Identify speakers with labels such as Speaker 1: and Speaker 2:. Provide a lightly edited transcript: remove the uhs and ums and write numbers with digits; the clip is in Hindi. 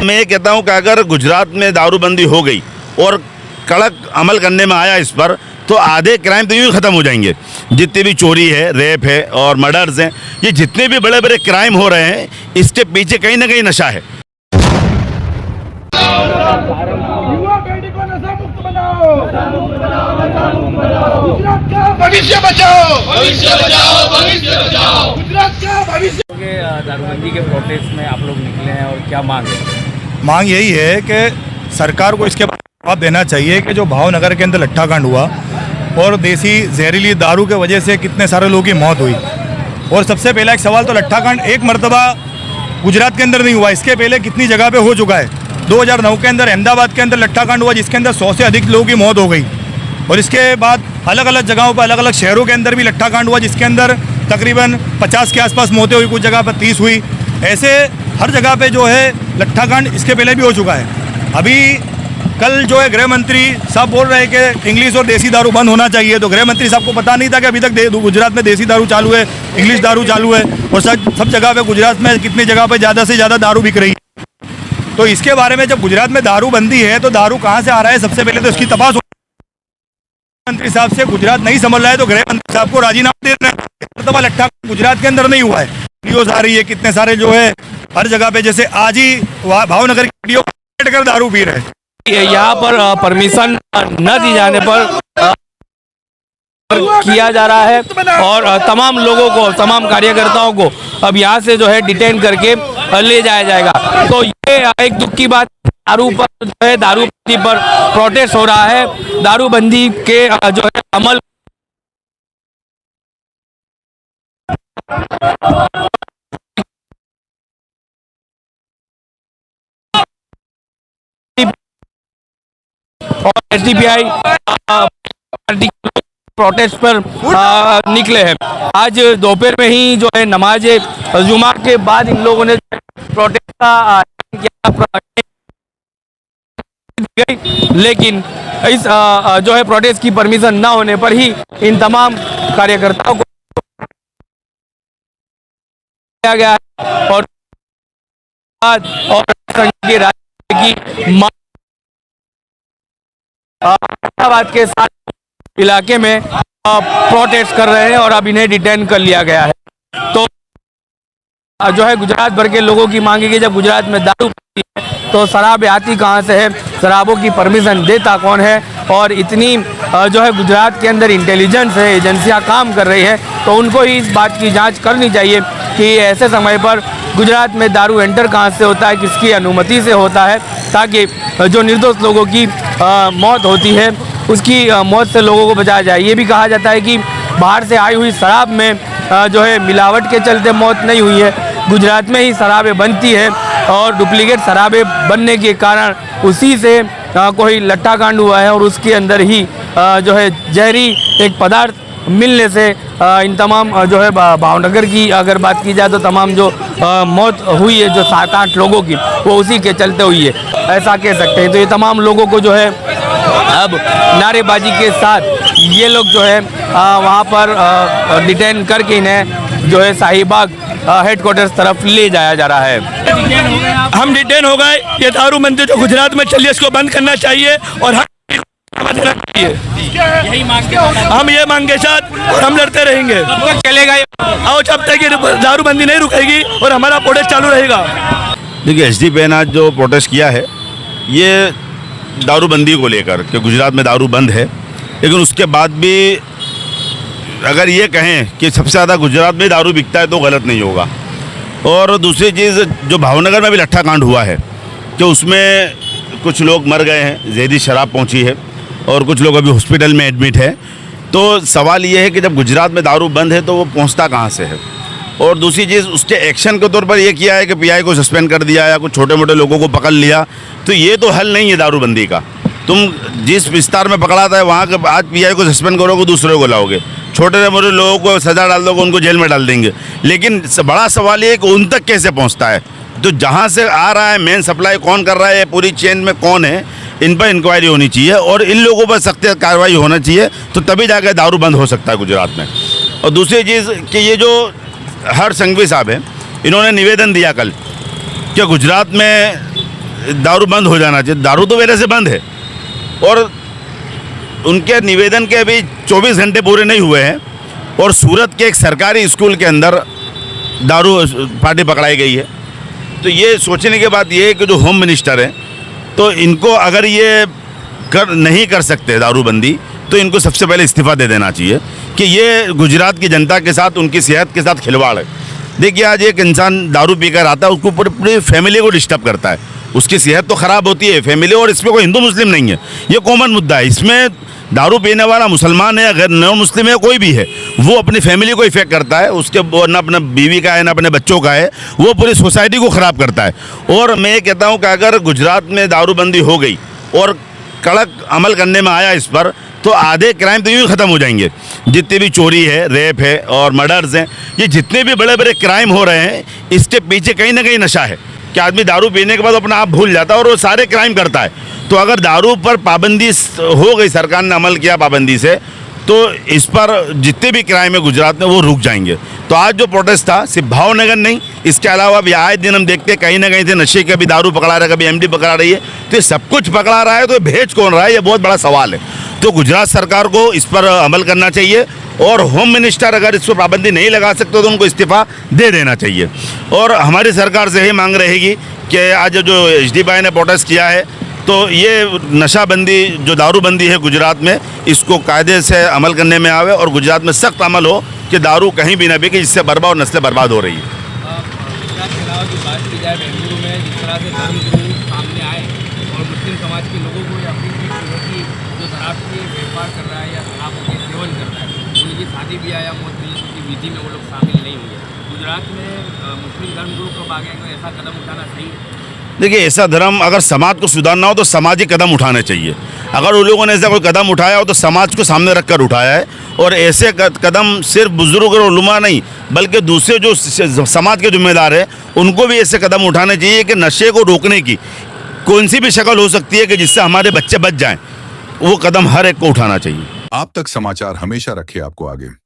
Speaker 1: मैं ये कहता हूँ कि अगर गुजरात में दारूबंदी हो गई और कड़क अमल करने में आया इस पर, तो आधे क्राइम तो यूँ ही ख़त्म हो जाएंगे। जितने भी चोरी है, रेप है और मर्डर्स हैं, ये जितने भी बड़े बड़े क्राइम हो रहे हैं, इसके पीछे कहीं ना कहीं नशा है।
Speaker 2: युवा पीढ़ी को नशा मुक्त बनाओ, गुजरात का भविष्य बचाओ, भविष्य बचाओ, भविष्य बचाओ, गुजरात का भविष्य।
Speaker 3: दारूबंदी के प्रोटेस्ट में आप लोग निकले हैं और क्या मांग है?
Speaker 4: मांग यही है कि सरकार को इसके जवाब देना चाहिए कि जो भावनगर के अंदर लट्ठाकांड हुआ और देसी जहरीली दारू के वजह से कितने सारे लोगों की मौत हुई। और सबसे पहला एक सवाल तो लट्ठाकांड एक मरतबा गुजरात के अंदर नहीं हुआ, इसके पहले कितनी जगह पे हो चुका है। 2009 के अंदर अहमदाबाद के अंदर लट्ठाकांड हुआ जिसके अंदर 100 से अधिक लोगों की मौत हो गई। और इसके बाद अलग अलग जगहों पर, अलग अलग शहरों के अंदर भी लट्ठाकांड हुआ जिसके अंदर तकरीबन 50 के आसपास मौतें हुई, कुछ जगह पर 30 हुई। ऐसे हर जगह पे जो है लट्ठाकांड इसके पहले भी हो चुका है। अभी कल जो है गृह मंत्री साहब बोल रहे हैं कि इंग्लिश और देसी दारू बंद होना चाहिए, तो गृह मंत्री साहब को पता नहीं था कि अभी तक गुजरात में देसी दारू चालू है, इंग्लिश दारू चालू है और सब जगह पे गुजरात में कितनी जगह पे ज़्यादा से ज़्यादा दारू बिक रही है। तो इसके बारे में जब गुजरात में दारू बंदी है तो दारू कहाँ से आ रहा है, सबसे पहले तो इसकी तपास मंत्री साहब से गुजरात नहीं समझ रहा है तो गृह मंत्री साहब को राजीनामा दे रहे हैं। तो लट्ठा गुजरात के अंदर नहीं हुआ है, वीडियोज आ रही है कितने सारे जो है हर जगह पे, जैसे आज ही भावनगर की वीडियो कर दारू पी रहे हैं।
Speaker 3: यहाँ पर परमिशन न दी जाने पर किया जा रहा है और तमाम लोगों को, तमाम कार्यकर्ताओं को अब यहाँ से जो है डिटेन करके ले जाया जाएगा। तो ये एक दुख की बात, दारू पर जो है दारूबंदी पर प्रोटेस्ट हो रहा है। दारूबंदी के जो है अमल और एसडीपीआई प्रोटेस्ट पर निकले हैं। आज दोपहर में ही जो है नमाज जुमा के बाद इन लोगों ने प्रोटेस्ट का किया, लेकिन इस जो है प्रोटेस्ट की परमिशन ना होने पर ही इन तमाम कार्यकर्ताओं को किया गया है और संघ के राज्य की अहमदाबाद के साथ इलाके में प्रोटेस्ट कर रहे हैं और अब इन्हें डिटेन कर लिया गया है। तो जो है गुजरात भर के लोगों की मांग है कि जब गुजरात में दारू है तो शराब आती कहाँ से है, शराबों की परमिशन देता कौन है, और इतनी जो है गुजरात के अंदर इंटेलिजेंस है, एजेंसियां काम कर रही हैं, तो उनको ही इस बात की जांच करनी चाहिए कि ऐसे समय पर गुजरात में दारू एंटर कहाँ से होता है, किसकी अनुमति से होता है, ताकि जो निर्दोष लोगों की मौत होती है उसकी मौत से लोगों को बचाया जाए। ये भी कहा जाता है कि बाहर से आई हुई शराब में जो है मिलावट के चलते मौत नहीं हुई है, गुजरात में ही शराबें बनती है और डुप्लीकेट शराबें बनने के कारण उसी से कोई लट्ठाकांड हुआ है और उसके अंदर ही जो है जहरी एक पदार्थ मिलने से इन तमाम जो है भावनगर की अगर बात की जाए तो तमाम जो मौत हुई है जो 7-8 लोगों की, वो उसी के चलते हुई है, ऐसा कह सकते हैं। तो ये तमाम लोगों को जो है अब नारेबाजी के साथ ये लोग जो है वहाँ पर डिटेन करके इन्हें जो है शाहीबाग हेडक्वार्टर्स तरफ ले जाया जा रहा है।
Speaker 5: हम डिटेन हो गए। ये दारूबंदी जो गुजरात में चली है इसको बंद करना चाहिए और देना चाहिए। हम ये मांग के साथ और हम लड़ते रहेंगे,
Speaker 3: चलेगा
Speaker 5: और जब तक ये दारूबंदी नहीं रुकेगी और हमारा प्रोटेस्ट चालू रहेगा।
Speaker 1: देखिए, एसडीपीआई ने आज जो प्रोटेस्ट किया है ये दारूबंदी को लेकर कि गुजरात में दारू बंद है, लेकिन उसके बाद भी अगर ये कहें कि सबसे ज़्यादा गुजरात में दारू बिकता है तो गलत नहीं होगा। और दूसरी चीज़, जो भावनगर में भी लट्ठाकांड हुआ है कि उसमें कुछ लोग मर गए हैं, जहरीली शराब पहुंची है और कुछ लोग अभी हॉस्पिटल में एडमिट है। तो सवाल ये है कि जब गुजरात में दारू बंद है तो वो पहुंचता कहाँ से है। और दूसरी चीज़, उसके एक्शन के तौर पर ये किया है कि पीआई को सस्पेंड कर दिया या कुछ छोटे मोटे लोगों को पकड़ लिया, तो ये तो हल नहीं है दारूबंदी का। तुम जिस विस्तार में पकड़ाता है वहाँ के आज पीआई को सस्पेंड करोगे, दूसरे को लाओगे, छोटे मोटे लोगों को सज़ा डाल दोगे, उनको जेल में डाल देंगे। लेकिन बड़ा सवाल ये है कि उन तक कैसे पहुँचता है, तो जहाँ से आ रहा है मेन सप्लाई कौन कर रहा है, पूरी चेन में कौन है, इन पर इंक्वायरी होनी चाहिए और इन लोगों पर सख्त कार्रवाई होना चाहिए, तो तभी जाकर दारू बंद हो सकता है गुजरात में। और दूसरी चीज़ कि ये जो हर्ष संघवी साहब हैं, इन्होंने निवेदन दिया कल कि गुजरात में दारू बंद हो जाना चाहिए। दारू तो पहले से बंद है और उनके निवेदन के अभी 24 घंटे पूरे नहीं हुए हैं और सूरत के एक सरकारी स्कूल के अंदर दारू पार्टी पकड़ाई गई है। तो ये सोचने की बात ये है कि जो होम मिनिस्टर हैं तो इनको अगर ये नहीं कर सकते दारूबंदी तो इनको सबसे पहले इस्तीफ़ा दे देना चाहिए कि ये गुजरात की जनता के साथ उनकी सेहत के साथ खिलवाड़ है। देखिए आज एक इंसान दारू पीकर आता है उसको पूरी फैमिली को डिस्टर्ब करता है, उसकी सेहत तो ख़राब होती है फैमिली। और इसमें कोई हिंदू मुस्लिम नहीं है, ये कॉमन मुद्दा है। इसमें दारू पीने वाला मुसलमान है या गैर नॉन मुस्लिम है कोई भी है, वो अपनी फैमिली को इफेक्ट करता है, उसके ना अपने बीवी का है ना अपने बच्चों का है, वो पूरी सोसाइटी को ख़राब करता है। और मैं ये कहता हूँ कि अगर गुजरात में दारूबंदी हो गई और कड़क अमल करने में आया इस पर तो आधे क्राइम तो यूँ ही ख़त्म हो जाएंगे। जितनी भी चोरी है, रेप है और मर्डर्स हैं, ये जितने भी बड़े बड़े क्राइम हो रहे हैं इसके पीछे कहीं ना कहीं नशा है कि आदमी दारू पीने के बाद अपना आप भूल जाता है और वो सारे क्राइम करता है। तो अगर दारू पर पाबंदी हो गई, सरकार ने अमल किया पाबंदी से, तो इस पर जितने भी क्राइम है गुजरात में वो रुक जाएंगे। तो आज जो प्रोटेस्ट था सिर्फ भावनगर नहीं, इसके अलावा भी आए दिन हम देखते हैं कहीं ना कहीं से नशे के भी दारू पकड़ा रहा है, कभी एमडी पकड़ा रही है। तो ये सब कुछ पकड़ा रहा है तो भेज कौन रहा है, ये बहुत बड़ा सवाल है। तो गुजरात सरकार को इस पर अमल करना चाहिए और होम मिनिस्टर अगर इस पर पाबंदी नहीं लगा सकते तो उनको इस्तीफ़ा दे देना चाहिए। और हमारी सरकार से यही मांग रहेगी कि आज जो HD भाई ने प्रोटेस्ट किया है तो ये नशाबंदी जो दारूबंदी है गुजरात में इसको कायदे से अमल करने में आवे और गुजरात में सख्त अमल हो कि दारू कहीं भी ना बिके, जिससे बर्बाद और नस्लें बर्बाद हो रही है।
Speaker 3: गुजरात के अलावा जो बात की जाए बेंगलुरु में जिस तरह से धर्मगुरु सामने आए और मुस्लिम समाज के लोगों को अपनी कि जो शराब के व्यापार कर रहा है या शराब के सेवन कर रहा है उनकी शादी ब्याह या मौत की विधि में वो लोग शामिल नहीं होंगे। गुजरात में मुस्लिम धर्मगुरु कब आ गए, ऐसा कदम उठाना सही है?
Speaker 1: देखिए ऐसा धर्म अगर समाज को सुधारना हो तो सामाजिक कदम उठाने चाहिए। अगर उन लोगों ने ऐसा कोई कदम उठाया हो तो समाज को सामने रख कर उठाया है और ऐसे कदम सिर्फ बुजुर्ग और उलमा नहीं बल्कि दूसरे जो समाज के जिम्मेदार हैं उनको भी ऐसे कदम उठाने चाहिए कि नशे को रोकने की कौन सी भी शक्ल हो सकती है कि जिससे हमारे बच्चे बच जाएं, वो कदम हर एक को उठाना चाहिए।
Speaker 6: आप तक समाचार हमेशा रखे आपको आगे।